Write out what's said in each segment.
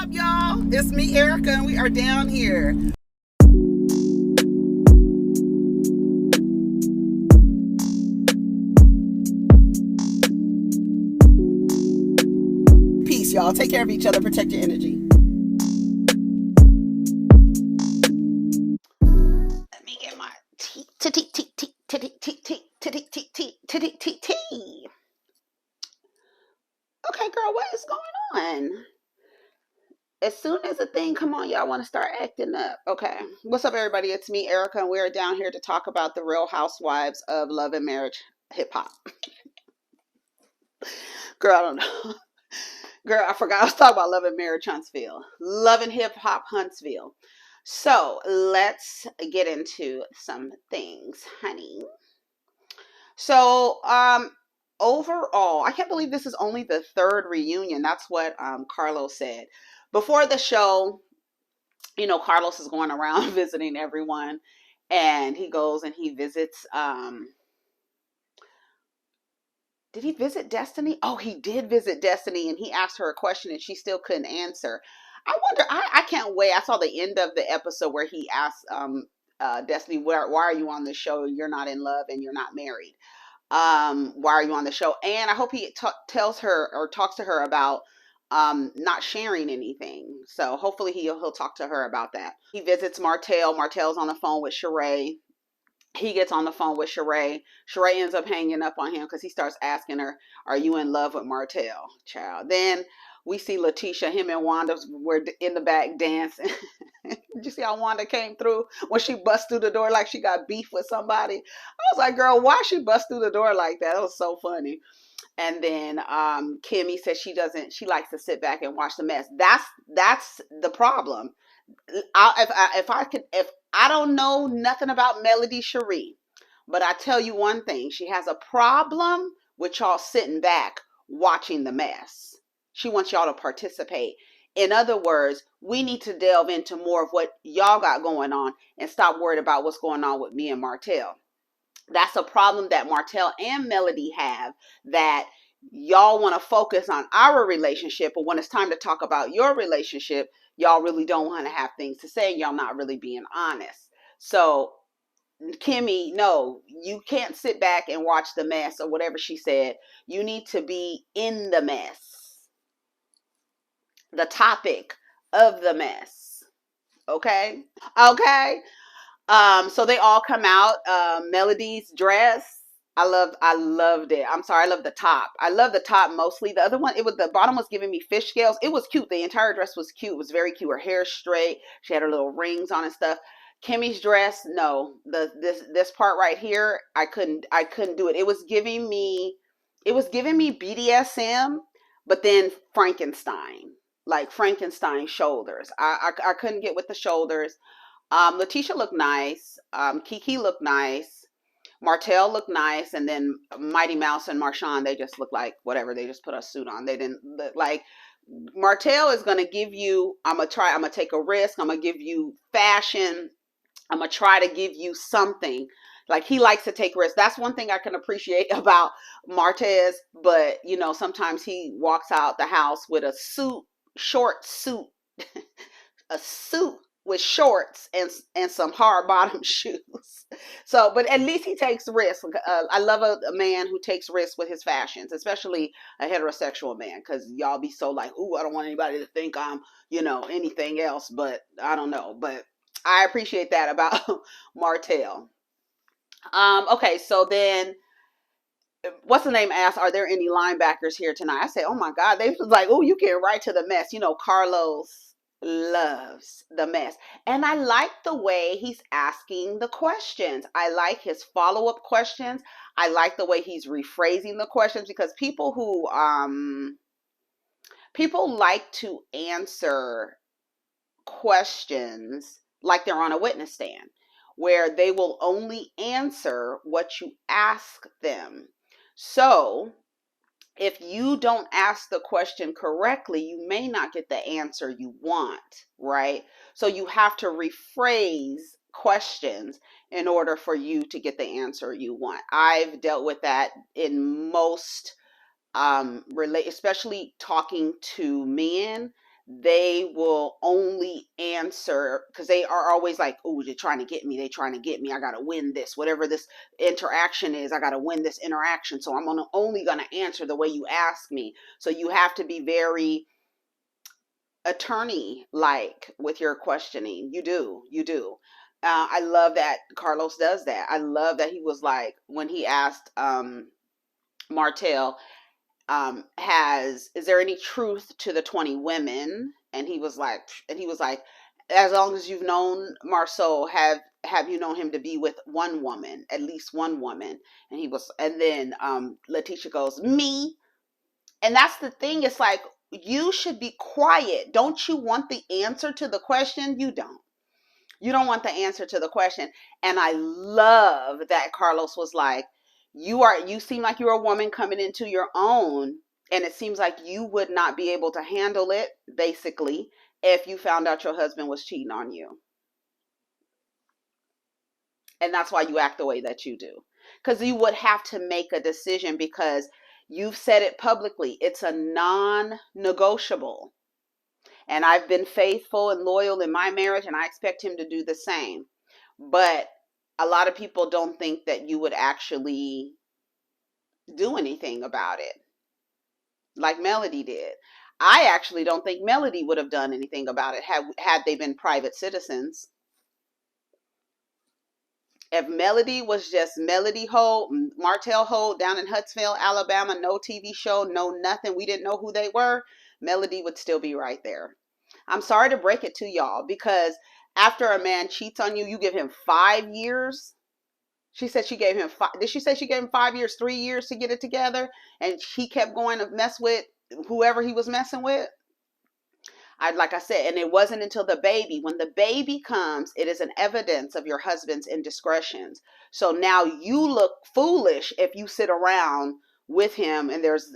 up, y'all? It's me, Erica, and we are down here. Peace, y'all. Take care of each other. Protect your energy. Let me get my tea. Okay, girl, what is going on? As soon as a thing come on, y'all want to start acting up. Okay. What's up, everybody? It's me, Erica, and we're down here to talk about the Real Housewives of Love and Marriage hip hop. Girl, I don't know. Girl, I forgot I was talking about Love and Marriage Huntsville. Love and Hip Hop Huntsville. So let's get into some things, honey. So, overall, I can't believe this is only the third reunion. That's what Carlos said. Before the show, Carlos is going around visiting everyone, and he goes and he visits did he visit Destiny? Oh, he did visit Destiny, and he asked her a question and she still couldn't answer. I wonder, I can't wait. I saw the end of the episode where he asked Destiny, why are you on the show? You're not in love and you're not married. Why are you on the show? And I hope he tells her or talks to her about not sharing anything. So hopefully he'll talk to her about that. He visits Martell. Martell's on the phone with Sheree. He gets on the phone with Sheree. Sheree ends up hanging up on him because he starts asking her, are you in love with Martell, child? Then we see LaTisha, him and Wanda were in the back dancing. Did you see how Wanda came through when she bust through the door like she got beef with somebody? I was like, girl, why she bust through the door like that? It was so funny. And then Kimmy says she likes to sit back and watch the mess. That's the problem. If I don't know nothing about Melody Cherie, but I tell you one thing, she has a problem with y'all sitting back watching the mess. She wants y'all to participate. In other words, we need to delve into more of what y'all got going on and stop worried about what's going on with me and Martell. That's a problem that Martell and Melody have, that y'all want to focus on our relationship, but when it's time to talk about your relationship, y'all really don't want to have things to say. Y'all not really being honest. So Kimmy, no, you can't sit back and watch the mess or whatever she said. You need to be in the mess, the topic of the mess. Okay. So they all come out. Melody's dress, I loved it. I'm sorry, I love the top. I love the top mostly. The other one, the bottom was giving me fish scales. It was cute. The entire dress was cute. It was very cute. Her hair straight. She had her little rings on and stuff. Kimmy's dress, no. This part right here, I couldn't do it. It was giving me BDSM, but then Frankenstein. Like Frankenstein shoulders. I couldn't get with the shoulders. LaTisha looked nice. Kiki looked nice. Martell looked nice, and then Mighty Mouse and Marshawn, they just look like whatever. They just put a suit on. They didn't look like. Martell is gonna give you. I'm gonna take a risk. I'm gonna give you fashion. I'm gonna try to give you something. Like, he likes to take risks. That's one thing I can appreciate about Martez. But sometimes he walks out the house with a suit, short suit, a suit with shorts and some hard bottom shoes. So, but at least he takes risks. I love a man who takes risks with his fashions, especially a heterosexual man, because y'all be so like, ooh, I don't want anybody to think I'm, anything else. But I don't know. But I appreciate that about Martell. Okay, so then what's the name asked, are there any linebackers here tonight? I said, oh my God. They was like, oh, you get right to the mess. Carlos loves the mess. And I like the way he's asking the questions. I like his follow-up questions. I like the way he's rephrasing the questions, because people like to answer questions like they're on a witness stand, where they will only answer what you ask them. So if you don't ask the question correctly, you may not get the answer you want, right? So you have to rephrase questions in order for you to get the answer you want. I've dealt with that in most especially talking to men. they will only answer because they are always like, oh, they're trying to get me. They're trying to get me. I got to win this. Whatever this interaction is, I got to win this interaction. So I'm only going to answer the way you ask me. So you have to be very attorney like with your questioning. You do. I love that Carlos does that. I love that he was like, when he asked Martell, has is there any truth to the 20 women? And he was like, as long as you've known Marsau, have you known him to be with one woman, at least one woman? And then LaTisha goes, me. And that's the thing. It's like, you should be quiet. Don't you want the answer to the question? You don't want the answer to the question. And I love that Carlos was like, you seem like you're a woman coming into your own, and it seems like you would not be able to handle it, basically, if you found out your husband was cheating on you. And that's why you act the way that you do. Because you would have to make a decision, because you've said it publicly. It's a non-negotiable. And I've been faithful and loyal in my marriage, and I expect him to do the same. But a lot of people don't think that you would actually do anything about it, like Melody did. I actually don't think Melody would have done anything about it had they been private citizens. If Melody was just Melody Holt, Martell Holt down in Huntsville, Alabama, no TV show, no nothing, we didn't know who they were, Melody would still be right there. I'm sorry to break it to y'all, because after a man cheats on you, you give him 5 years. She said she gave him five. Did she say she gave him 5 years, 3 years to get it together? And he kept going to mess with whoever he was messing with? Like I said, and it wasn't until the baby. When the baby comes, it is an evidence of your husband's indiscretions. So now you look foolish if you sit around with him and there's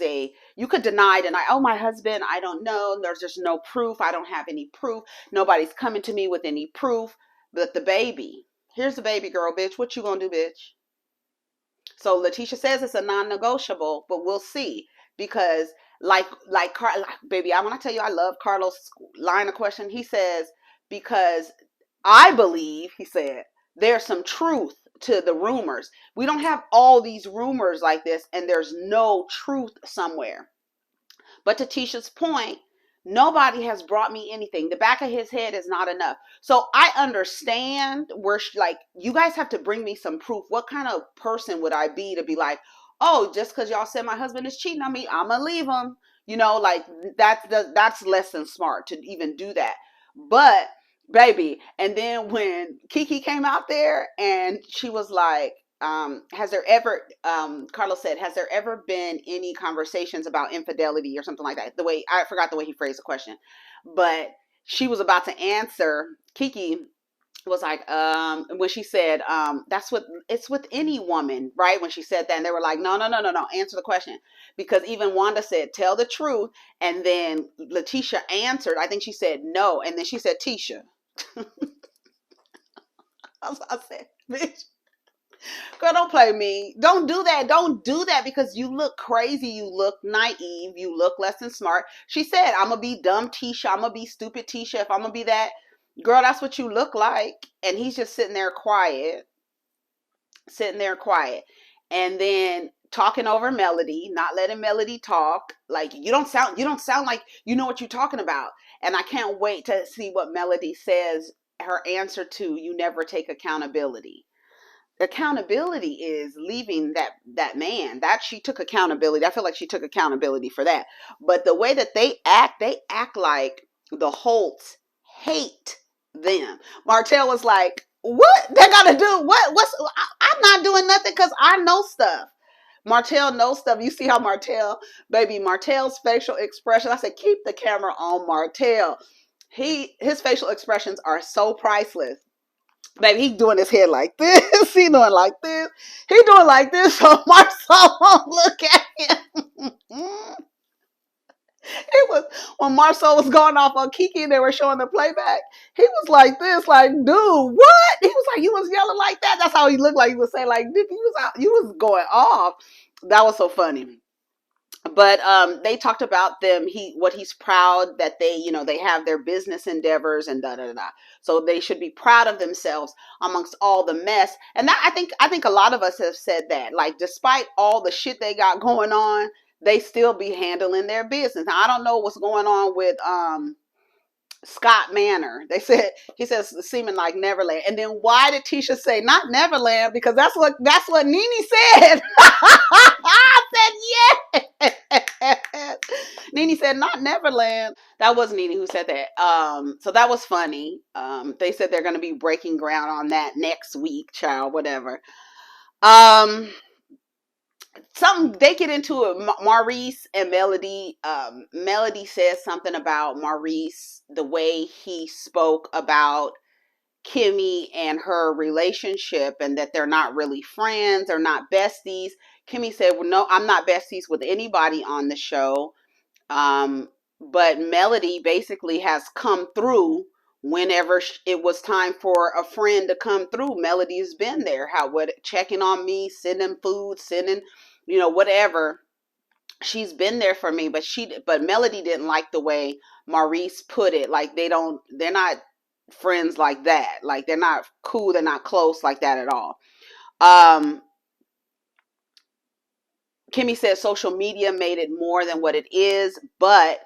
a you could deny, oh, my husband, I don't know, there's just no proof, I don't have any proof, nobody's coming to me with any proof. But the baby, here's the baby girl, bitch, what you gonna do, bitch? So LaTisha says it's a non-negotiable, but we'll see. Because baby, I want to tell you, I love Carlos' line of question. He says, because I believe, he said, there's some truth to the rumors. We don't have all these rumors like this, and there's no truth somewhere. But to Tisha's point, nobody has brought me anything. The back of his head is not enough. So I understand where you guys have to bring me some proof. What kind of person would I be to be like, oh, just because y'all said my husband is cheating on me, I'm gonna leave him? Like that's less than smart to even do that. But baby, and then when Kiki came out there and she was like, has there ever, Carlos said, has there ever been any conversations about infidelity or something like that? I forgot the way he phrased the question, but she was about to answer. Kiki was like, when she said, it's with any woman, right? When she said that, and they were like, no, answer the question. Because even Wanda said, tell the truth. And then LaTisha answered, I think she said no. And then she said, Tisha. I said, bitch, girl, don't play me. Don't do that. Don't do that, because you look crazy. You look naive. You look less than smart. She said, I'm going to be dumb Tisha. I'm going to be stupid Tisha. If I'm going to be that, girl, that's what you look like. And he's just sitting there quiet. And then talking over Melody, not letting Melody talk. Like, you don't sound like you know what you're talking about. And I can't wait to see what Melody says, her answer to, you never take accountability. Accountability is leaving that man. That she took accountability. I feel like she took accountability for that. But the way that they act like the Holts hate them. Martell was like, what they gotta do? I'm not doing nothing because I know stuff. Martell knows stuff. You see how Martell's facial expression. I said, keep the camera on Martell. His facial expressions are so priceless. Baby, he doing his head like this. He doing like this. He doing like this, so Marsau won't look at him. It was when Marsau was going off on Kiki and they were showing the playback. He was like this, like, dude, what? He was like, you was yelling like that. That's how he looked like. He was saying, like, you was going off. That was so funny. But they talked about them. What he's proud that they, they have their business endeavors and da da da. So they should be proud of themselves amongst all the mess. And that I think a lot of us have said that. Like, despite all the shit they got going on, they still be handling their business. Now, I don't know what's going on with Scott Manor. They said he says seeming like Neverland. And then why did Tisha say not Neverland? Because that's what Nene said. I said yes. Nene said not Neverland. That was Nene who said that. So that was funny. They said they're going to be breaking ground on that next week, child, whatever. Um, Something they get into it. Maurice and Melody. Melody says something about Maurice, the way he spoke about Kimmy and her relationship, and that they're not really friends or not besties. Kimmy said, "Well, no, I'm not besties with anybody on the show." Um, but Melody basically has come through whenever it was time for a friend to come through. Melody's been there, checking on me, sending food, sending, whatever. She's been there for me, but Melody didn't like the way Maurice put it. Like, they're not friends like that. Like, they're not cool, they're not close like that at all. Um, Kimmy said social media made it more than what it is, but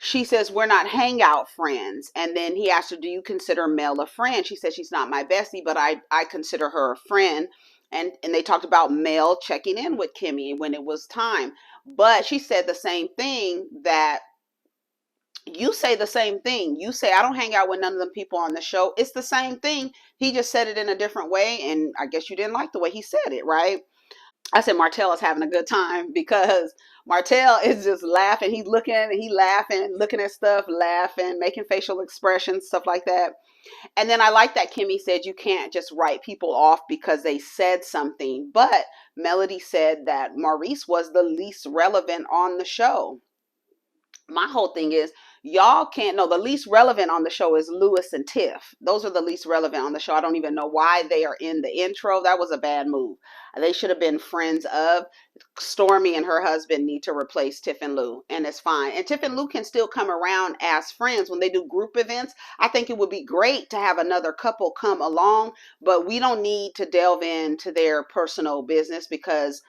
she says we're not hangout friends. And then he asked her, do you consider Mel a friend? She said she's not my bestie, but I consider her a friend. And they talked about Mel checking in with Kimmy when it was time. But she said the same thing, that you say the same thing. You say, I don't hang out with none of them people on the show. It's the same thing. He just said it in a different way. And I guess you didn't like the way he said it, right? I said Martell is having a good time, because Martell is just laughing. He laughing, looking at stuff, laughing, making facial expressions, stuff like that. And then I like that Kimmy said you can't just write people off because they said something. But Melody said that Maurice was the least relevant on the show. My whole thing is, y'all can't know, the least relevant on the show is Lewis and Tiff. Those are the least relevant on the show. I don't even know why they are in the intro. That was a bad move. They should have been friends of. Stormy and her husband need to replace Tiff and Lou, and it's fine. And Tiff and Lou can still come around as friends when they do group events. I think it would be great to have another couple come along, but we don't need to delve into their personal business, because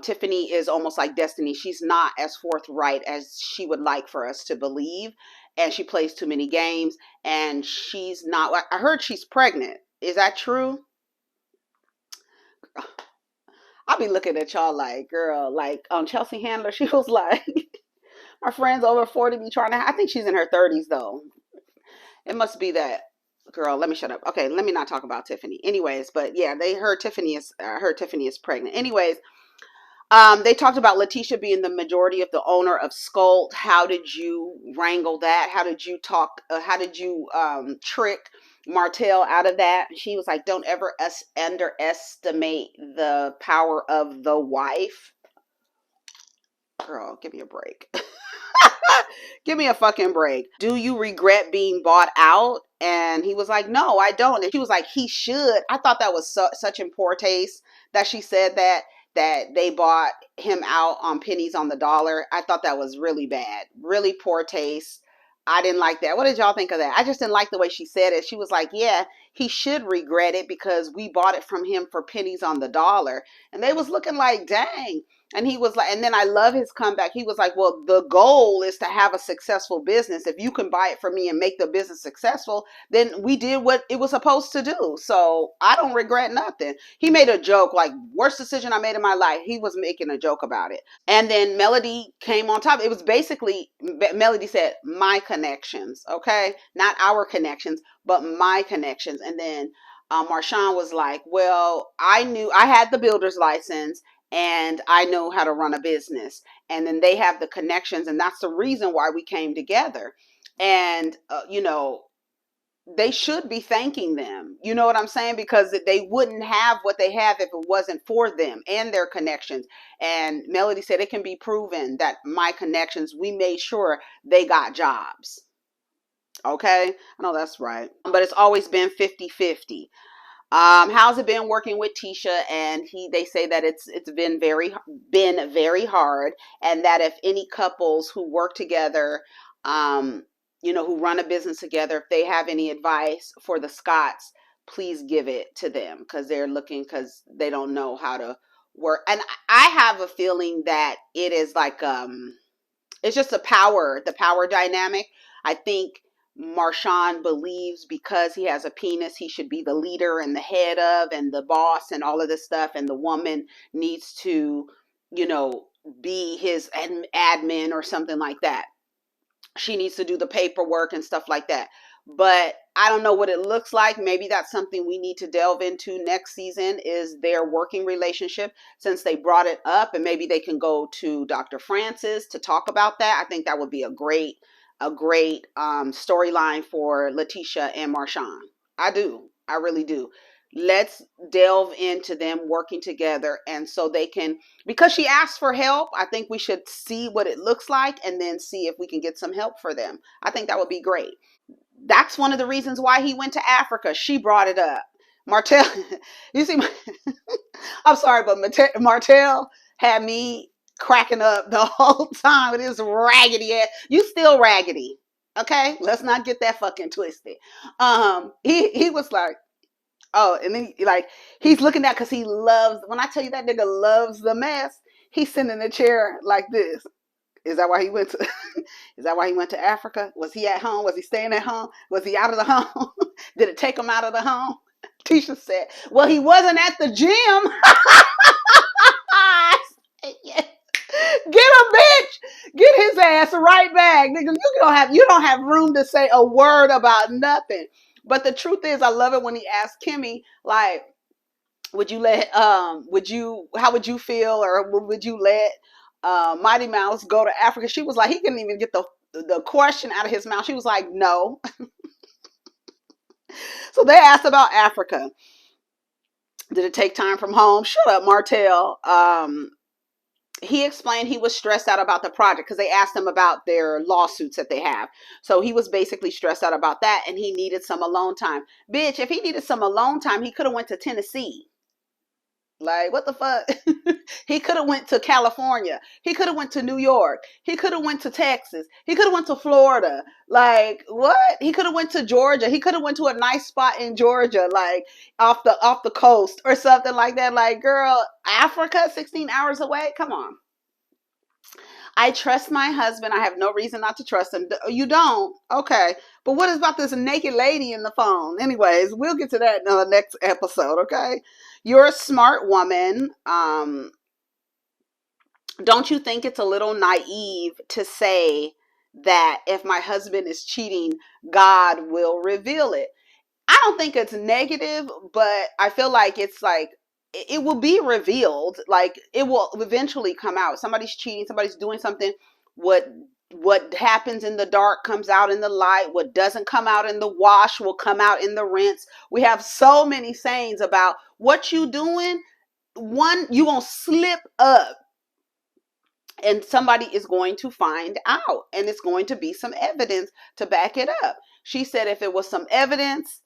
Tiffany is almost like Destiny. She's not as forthright as she would like for us to believe, and she plays too many games. And she's not. I heard she's pregnant. Is that true? I'll be looking at y'all like, girl, like Chelsea Handler. She was like, our friends over 40 be trying to. I think she's in her 30s though. It must be that. Girl, let me shut up. Okay, let me not talk about Tiffany. Anyways, but yeah, they heard Tiffany is pregnant. Anyways, they talked about LaTisha being the majority of the owner of Skolt. How did you wrangle that? How did you talk? How did you trick Martell out of that? She was like, "Don't ever underestimate the power of the wife." Girl, give me a break. Give me a fucking break. Do you regret being bought out? And he was like, no, I don't. And she was like, he should. I thought that was such in poor taste that she said that they bought him out on pennies on the dollar. I thought that was really bad. Really poor taste. I didn't like that. What did y'all think of that? I just didn't like the way she said it. She was like, yeah, he should regret it because we bought it from him for pennies on the dollar. And they was looking like, dang. And he was like, and then I love his comeback. He was like, well, the goal is to have a successful business. If you can buy it from me and make the business successful, then we did what it was supposed to do. So I don't regret nothing. He made a joke, like, worst decision I made in my life. He was making a joke about it. And then Melody came on top. It was basically, Melody said, my connections, okay? Not our connections, but my connections. And then Marshawn was like, well, I had the builder's license and I know how to run a business. And then they have the connections. And that's the reason why we came together. And, they should be thanking them. You know what I'm saying? Because they wouldn't have what they have if it wasn't for them and their connections. And Melody said it can be proven that my connections, we made sure they got jobs. Okay? I know that's right. But it's always been 50-50. How's it been working with Tisha? And they say that it's been very hard, and that if any couples who work together, um, who run a business together, if they have any advice for the Scotts, please give it to them, because they're looking, because they don't know how to work. And I have a feeling that it is like it's just the power dynamic. I think Marshawn believes because he has a penis, he should be the leader and the head of and the boss and all of this stuff. And the woman needs to, you know, be his admin or something like that. She needs to do the paperwork and stuff like that. But I don't know what it looks like. Maybe that's something we need to delve into next season, is their working relationship, since they brought it up, and maybe they can go to Dr. Francis to talk about that. I think that would be a great storyline for LaTisha and Marshawn. I do. I really do. Let's delve into them working together, and so they can, because she asked for help, I think we should see what it looks like and then see if we can get some help for them. I think that would be great. That's one of the reasons why he went to Africa. She brought it up. Martell, you see, I'm sorry, but Martell had me cracking up the whole time with his raggedy ass. You still raggedy. Okay? Let's not get that fucking twisted. He was like, oh, and then like he's looking at, because he loves, when I tell you that nigga loves the mess, he's sitting in a chair like this. Is that why he went to is that why he went to Africa? Was he at home? Was he staying at home? Was he out of the home? Did it take him out of the home? Tisha said, well, he wasn't at the gym. Get him, bitch. Get his ass right back. Nigga, you don't have room to say a word about nothing. But the truth is, I love it when he asked Kimmy, like, how would you feel, or would you let Mighty Mouse go to Africa? She was like, he couldn't even get the question out of his mouth. She was like, no. So they asked about Africa. Did it take time from home? Shut up, Martell. He explained he was stressed out about the project, because they asked him about their lawsuits that they have. So he was basically stressed out about that, and he needed some alone time. Bitch, if he needed some alone time, he could have went to Tennessee. Like, what the fuck? He could have went to California. He could have went to New York. He could have went to Texas. He could have went to Florida. Like, what? He could have went to Georgia. He could have went to a nice spot in Georgia, like off the coast or something like that. Like, girl, Africa, 16 hours away? Come on. I trust my husband. I have no reason not to trust him. You don't? Okay. But what is about this naked lady in the phone? Anyways, we'll get to that in the next episode, okay? You're a smart woman. Don't you think it's a little naive to say that if my husband is cheating, God will reveal it? I don't think it's negative, but I feel like it's like it will be revealed. Like, it will eventually come out. Somebody's cheating, somebody's doing something. What happens in the dark comes out in the light. What doesn't come out in the wash will come out in the rinse. We have so many sayings about what you doing. One, you gonna slip up, and somebody is going to find out, and it's going to be some evidence to back it up. She said if it was some evidence,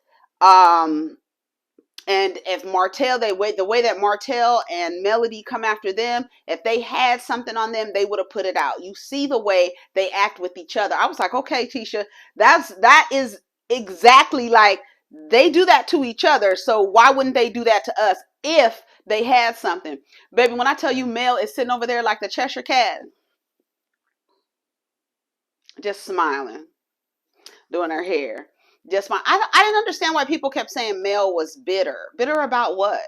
and if Martell, the way that Martell and Melody come after them, if they had something on them, they would have put it out. You see the way they act with each other. I was like, okay, Tisha, that is exactly like they do that to each other. So why wouldn't they do that to us if they had something? Baby, when I tell you Mel is sitting over there like the Cheshire Cat, just smiling, doing her hair. Just fine. I didn't understand why people kept saying Mel was bitter. Bitter about what?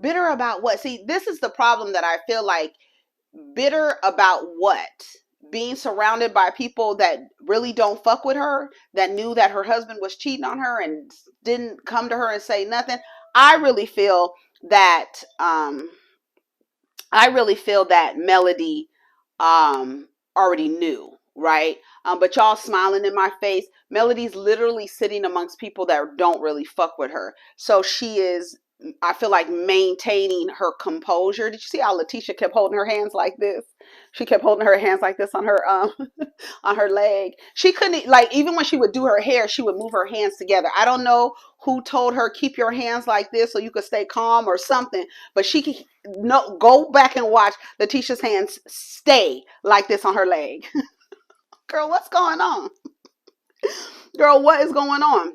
Bitter about what? See, this is the problem that I feel like. Bitter about what? Being surrounded by people that really don't fuck with her, that knew that her husband was cheating on her and didn't come to her and say nothing. I really feel that Melody already knew, right? But y'all smiling in my face. Melody's literally sitting amongst people that don't really fuck with her. So she is I feel like maintaining her composure. Did you see how LaTisha kept holding her hands like this? She kept holding her hands like this on her on her leg. She couldn't, like, even when she would do her hair, she would move her hands together. I don't know who told her keep your hands like this so you could stay calm or something, but she could no go back and watch LaTisha's hands stay like this on her leg. Girl, what's going on? Girl, what is going on?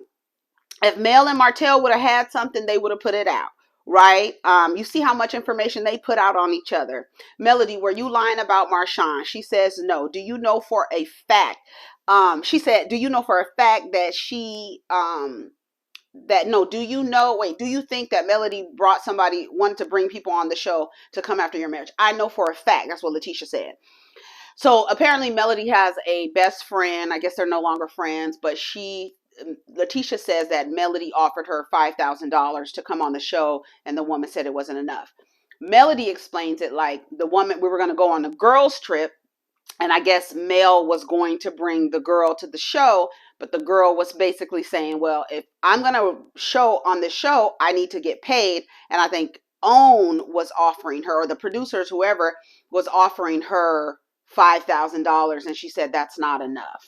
If Mel and Martell would have had something, they would have put it out, right? You see how much information they put out on each other. Melody, were you lying about Marshawn? She says no. Do you know for a fact? She said, do you know for a fact that she that no, do you know, wait, do you think that Melody brought somebody, wanted to bring people on the show to come after your marriage? I know for a fact. That's what LaTisha said. So apparently Melody has a best friend. I guess they're no longer friends, but LaTisha says that Melody offered her $5,000 to come on the show, and the woman said it wasn't enough. Melody explains it like the woman, we were going to go on a girls trip, and I guess Mel was going to bring the girl to the show, but the girl was basically saying, well, if I'm going to show on this show, I need to get paid. And I think OWN was offering her, or the producers, whoever, was offering her $5,000, and she said that's not enough.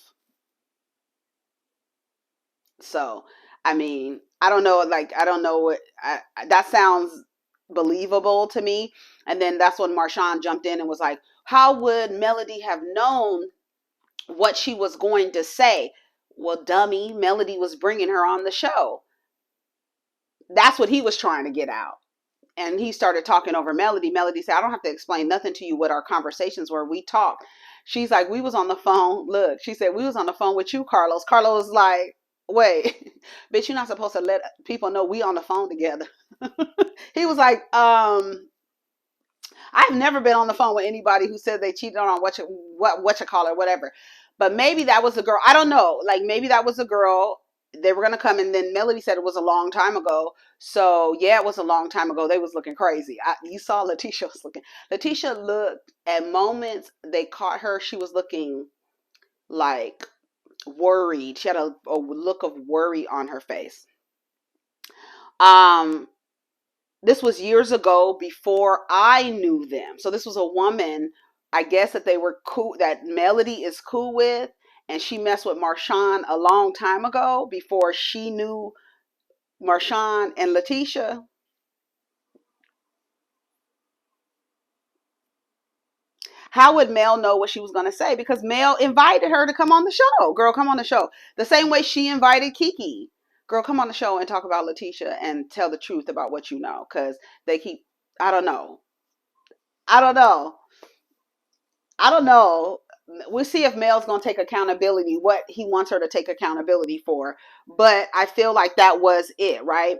So, I mean, I don't know, like, I don't know what, that sounds believable to me. And then that's when Marshawn jumped in and was like, how would Melody have known what she was going to say? Well, dummy, Melody was bringing her on the show. That's what he was trying to get out. And he started talking over Melody. Melody said, I don't have to explain nothing to you what our conversations were. We talked. She's like, we was on the phone. Look, she said, we was on the phone with you, Carlos. Carlos was like, wait, bitch, you're not supposed to let people know we on the phone together. He was like, I've never been on the phone with anybody who said they cheated on what you call it, whatever. But maybe that was a girl. I don't know. Like, maybe that was a girl. They were gonna come, and then Melody said it was a long time ago. So yeah, it was a long time ago. They was looking crazy. You saw LaTisha was looking. LaTisha looked at moments. They caught her. She was looking like worried. She had a look of worry on her face. This was years ago before I knew them. So this was a woman, I guess, that they were cool, that Melody is cool with, and she messed with Marshawn a long time ago before she knew Marshawn and LaTisha. How would Mel know what she was going to say? Because Mel invited her to come on the show. Girl, come on the show. The same way she invited Kiki. Girl, come on the show and talk about LaTisha and tell the truth about what you know. Because they keep, I don't know. I don't know. I don't know. We'll see if Mel's going to take accountability, what he wants her to take accountability for. But I feel like that was it, right?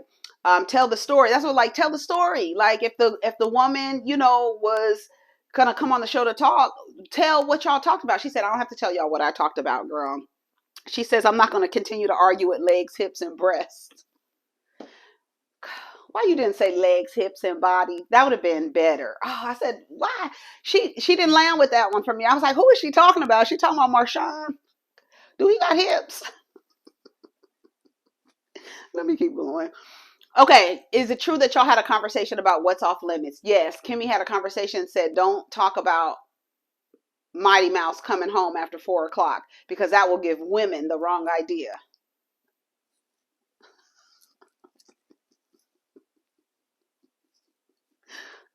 Tell the story. That's what, like, tell the story. Like, if the woman, was gonna come on the show to talk, tell what y'all talked about. She said, I don't have to tell y'all what I talked about, girl. She says, I'm not gonna continue to argue with legs, hips, and breasts. Why you didn't say legs, hips, and body? That would have been better. Oh, I said, why? She didn't land with that one for me. I was like, who is she talking about? Is she talking about Marshawn? Do he got hips? Let me keep going. Okay, is it true that y'all had a conversation about what's off limits? Yes, Kimmy had a conversation and said, don't talk about Mighty Mouse coming home after 4 o'clock because that will give women the wrong idea.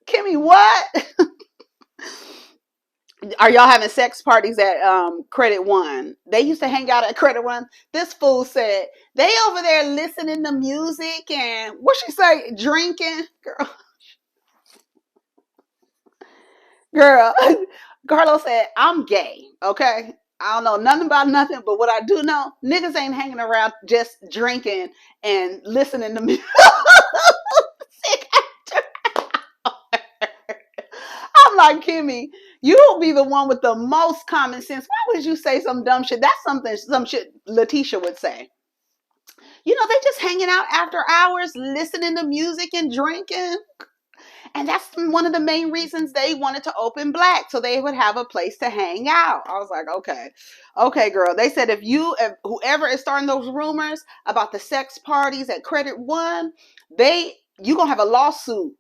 Kimmy, what? Are y'all having sex parties at Credit One? They used to hang out at Credit One. This fool said they over there listening to music and what she say, drinking. Girl, Carlos said, I'm gay, okay? I don't know nothing about nothing, but what I do know, niggas ain't hanging around just drinking and listening to music. I'm like, Kimmy, you don't be the one with the most common sense. Why would you say some dumb shit? That's some shit LaTisha would say. They just hanging out after hours, listening to music and drinking. And that's one of the main reasons they wanted to open Black, so they would have a place to hang out. I was like, okay, girl. They said if whoever is starting those rumors about the sex parties at Credit One, they you gonna have a lawsuit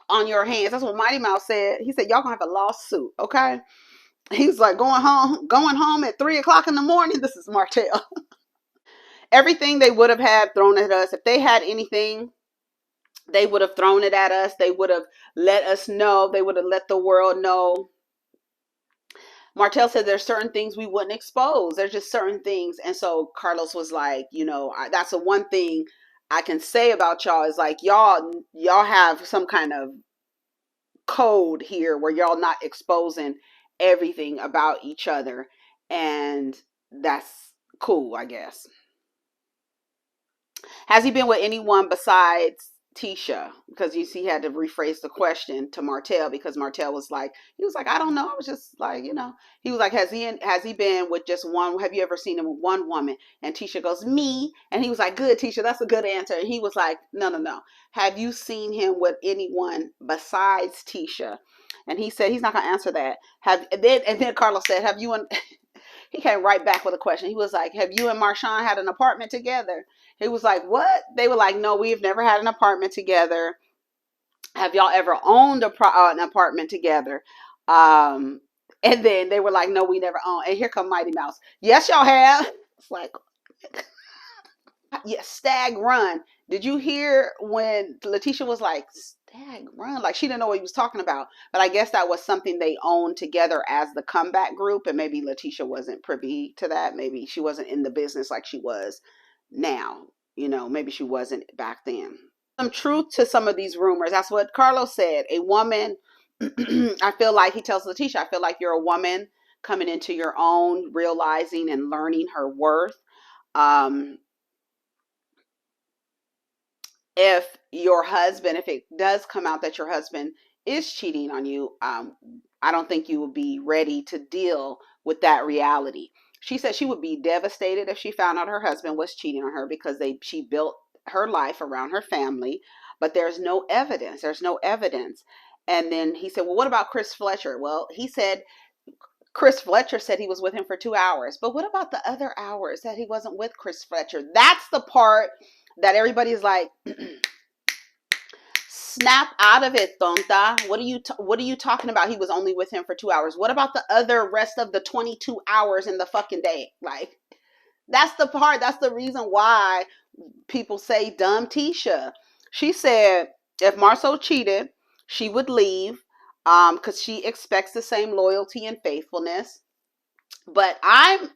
on your hands. That's what Mighty Mouse said. He said, y'all gonna have a lawsuit, okay? He was like, going home at 3 o'clock in the morning. This is Martell. Everything they would have had thrown at us, if they had anything, they would have thrown it at us. They would have let us know. They would have let the world know. Martell said there's certain things we wouldn't expose. There's just certain things. And so Carlos was like, that's the one thing I can say about y'all is like y'all have some kind of code here where y'all not exposing everything about each other. And that's cool, I guess. Has he been with anyone besides Tisha? Because you see, he had to rephrase the question to Martell because Martell was like, I don't know. I was just like, he was like, has he been with just one? Have you ever seen him with one woman? And Tisha goes, me. And he was like, good, Tisha, that's a good answer. And he was like, no, no, no. Have you seen him with anyone besides Tisha? And he said he's not gonna answer that. And then Carlos said, have you and he came right back with a question. He was like, have you and Marshawn had an apartment together? He was like, what? They were like, no, we've never had an apartment together. Have y'all ever owned an apartment together? And then they were like, no, we never owned. And here come Mighty Mouse. Yes, y'all have. It's like, yeah, Stag Run. Did you hear when LaTisha was like, Stag Run? Like she didn't know what he was talking about. But I guess that was something they owned together as the comeback group. And maybe LaTisha wasn't privy to that. Maybe she wasn't in the business like she was now. Maybe she wasn't back then. Some truth to some of these rumors. That's what Carlos said. A woman, I feel like he tells LaTisha, I feel like you're a woman coming into your own, realizing and learning her worth. Um, if it does come out that your husband is cheating on you, I don't think you will be ready to deal with that reality. She said she would be devastated if she found out her husband was cheating on her because she built her life around her family, but there's no evidence. There's no evidence. And then he said, well, what about Chris Fletcher? Well, he said Chris Fletcher said he was with him for 2 hours. But what about the other hours that he wasn't with Chris Fletcher? That's the part that everybody's like, snap out of it, tonta. What are you talking about? He was only with him for 2 hours. What about the other rest of the 22 hours in the fucking day? Like, that's the part. That's the reason why people say dumb Tisha. She said if Marsau cheated, she would leave because she expects the same loyalty and faithfulness. But I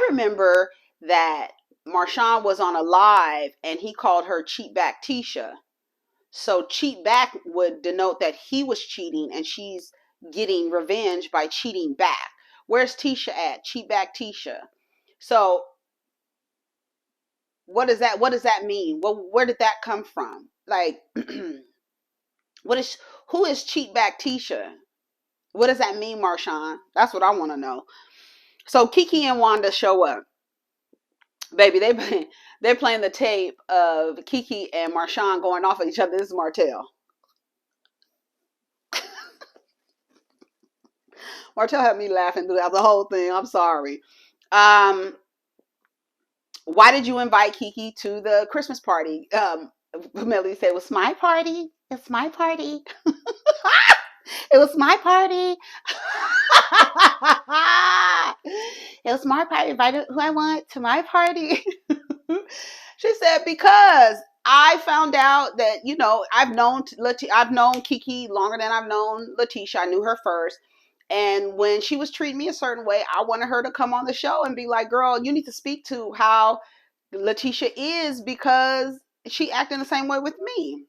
remember that Marshawn was on a live and he called her cheat back Tisha. So cheat back would denote that he was cheating and she's getting revenge by cheating back. Where's Tisha at? Cheat back Tisha. So what does that mean? Well, where did that come from? Like who is cheat back Tisha? What does that mean, Marshawn? That's what I want to know. So Kiki and Wanda show up. Baby, they're playing the tape of Kiki and Marshawn going off at each other. This is Martell. Martell had me laughing throughout the whole thing. I'm sorry. Um, why did you invite Kiki to the Christmas party? Melody said, it was my party. It's my party. It was my party. It was my party. Invited who I want to my party. She said, because I found out that, I've known Kiki longer than I've known LaTisha. I knew her first. And when she was treating me a certain way, I wanted her to come on the show and be like, girl, you need to speak to how LaTisha is because she acting the same way with me.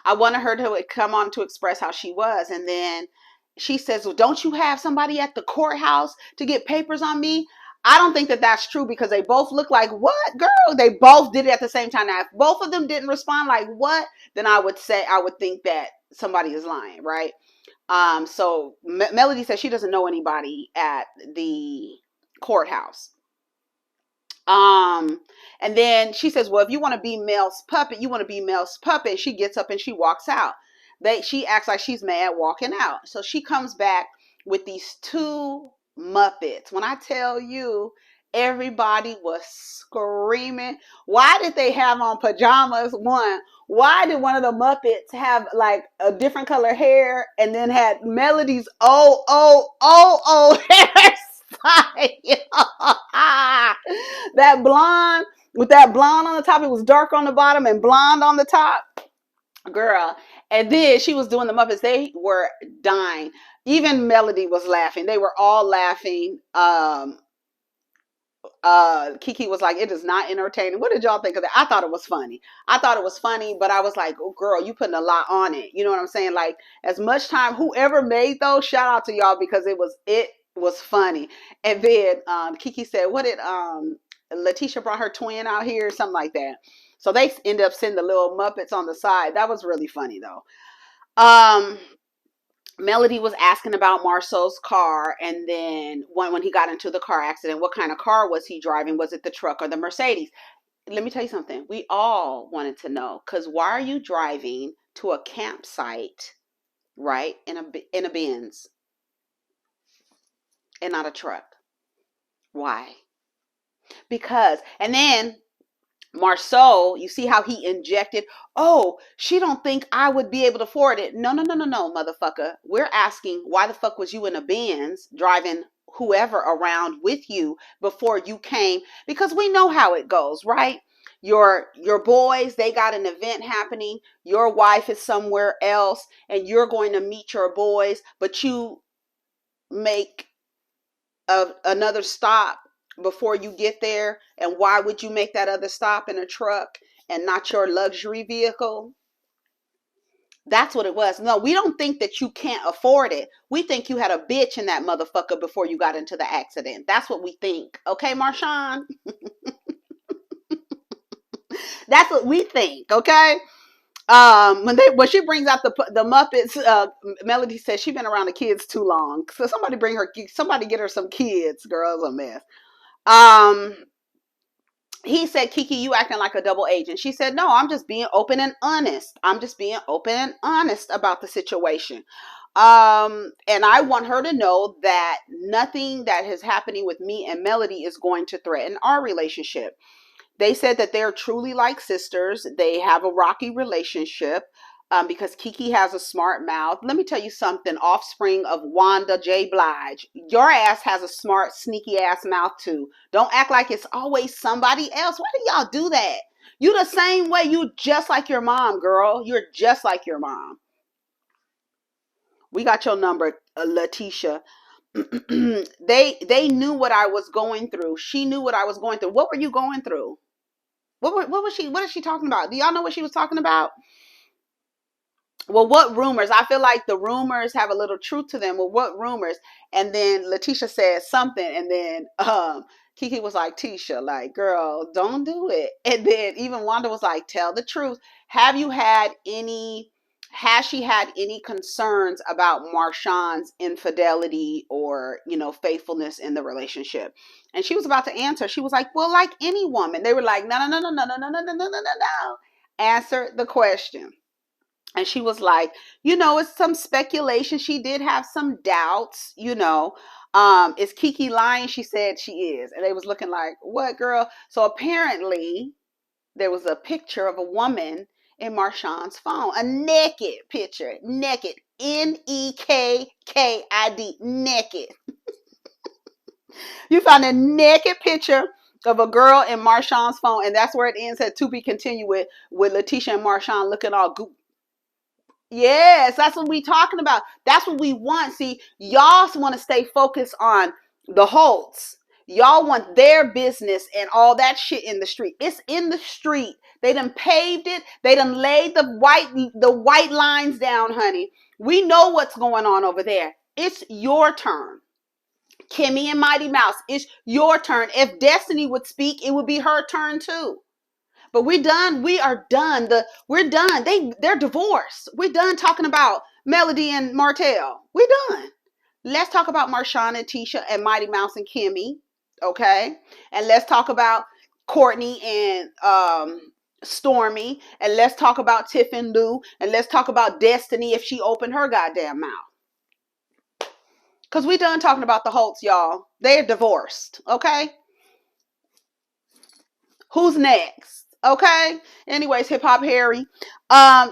I wanted her to come on to express how she was. And then she says, well, don't you have somebody at the courthouse to get papers on me? I don't think that that's true because they both look like, what, girl? They both did it at the same time. Now, if both of them didn't respond like, what? Then I would think that somebody is lying, right? So Melody says she doesn't know anybody at the courthouse. And then she says, well, if you want to be Mel's puppet, you want to be Mel's puppet. She gets up and she walks out. She acts like she's mad walking out. So she comes back with these two Muppets. When I tell you, Everybody was screaming. Why did they have on pajamas? One, why did one of the Muppets have like a different color hair and then had Melody's hairstyle? That blonde with that blonde on the top, it was dark on the bottom and blonde on the top. Girl. And then she was doing the Muppets. They were dying. Even Melody was laughing. They were all laughing. Kiki was like, it is not entertaining. What did y'all think of that? I thought it was funny. I thought it was funny, but I was like, oh, girl, you putting a lot on it. You know what I'm saying? Like, as much time, whoever made those, shout out to y'all, because it was funny. And then Kiki said, what did LaTisha brought her twin out here, something like that. So they end up sending the little Muppets on the side. That was really funny though. Melody was asking about Marsau's car, and then when he got into the car accident, what kind of car was he driving? Was it the truck or the Mercedes? Let me tell you something. We all wanted to know, because why are you driving to a campsite, right, in a Benz and not a truck? Why? Because, and then Marsau, you see how he injected, oh, she don't think I would be able to afford it. No, motherfucker. We're asking, why the fuck was you in a Benz driving whoever around with you before you came? Because we know how it goes, right? Your boys, they got an event happening. Your wife is somewhere else and you're going to meet your boys, but you make another stop before you get there. And why would you make that other stop in a truck and not your luxury vehicle? That's what it was. No, we don't think that you can't afford it. We think you had a bitch in that motherfucker before you she into the accident. That's what we think. Okay, Marshawn? That's what we think, okay? When she brings out the Muppets, Melody says she's been around the kids too long. So somebody get her some kids. Girl, it's a mess. He said, Kiki, you acting like a double agent. She said, no, I'm just being open and honest. I'm just being open and honest about the situation. And I want her to know that nothing that is happening with me and Melody is going to threaten our relationship. They said that they're truly like sisters. They have a rocky relationship. Because Kiki has a smart mouth. Let me tell you something, offspring of Wanda J. Blige. Your ass has a smart, sneaky ass mouth too. Don't act like it's always somebody else. Why do y'all do that? You the same way. You just like your mom, girl. You're just like your mom. We got your number, LaTisha. They knew what I was going through. She knew what I was going through. What were you going through? What is she talking about? Do y'all know what she was talking about? Well, what rumors? I feel like the rumors have a little truth to them. Well, what rumors? And then LaTisha said something, and then Kiki was like, Tisha, like, girl, don't do it. And then even Wanda was like, tell the truth. Has she had any concerns about Marshawn's infidelity or, faithfulness in the relationship? And she was about to answer. She was like, well, like any woman. They were like, no. Answer the question. And she was like, it's some speculation. She did have some doubts, Is Kiki lying? She said she is. And they was looking like, what, girl? So apparently there was a picture of a woman in Marshawn's phone. A naked picture. Naked. Nekkid. Naked. You found a naked picture of a girl in Marshawn's phone. And that's where it ends at to be continued with LaTisha and Marshawn looking all goop. Yes, that's what we talking about. That's what we want. See, y'all want to stay focused on the Holtz. Y'all want their business and all that shit in the street. It's in the street. They done paved it. They done laid the white lines down, honey. We know what's going on over there. It's your turn. Kimmy and Mighty Mouse, it's your turn. If Destiny would speak, it would be her turn too. But we're done. We are done. We're done. They're divorced. We're done talking about Melody and Martell. We're done. Let's talk about Marshawn and Tisha and Mighty Mouse and Kimmy. Okay. And let's talk about Courtney and Stormy. And let's talk about Tiff and Lou. And let's talk about Destiny if she opened her goddamn mouth. Because we done talking about the Holtz, y'all. They're divorced. Okay. Who's next? Okay. Anyways, Hip Hop Harry.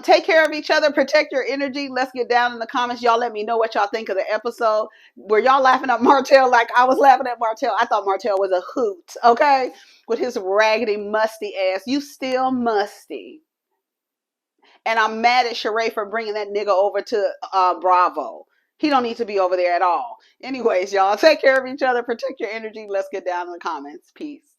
Take care of each other. Protect your energy. Let's get down in the comments. Y'all let me know what y'all think of the episode. Were y'all laughing at Martell like I was laughing at Martell? I thought Martell was a hoot. Okay. With his raggedy, musty ass. You still musty. And I'm mad at Sheree for bringing that nigga over to Bravo. He don't need to be over there at all. Anyways, y'all, take care of each other. Protect your energy. Let's get down in the comments. Peace.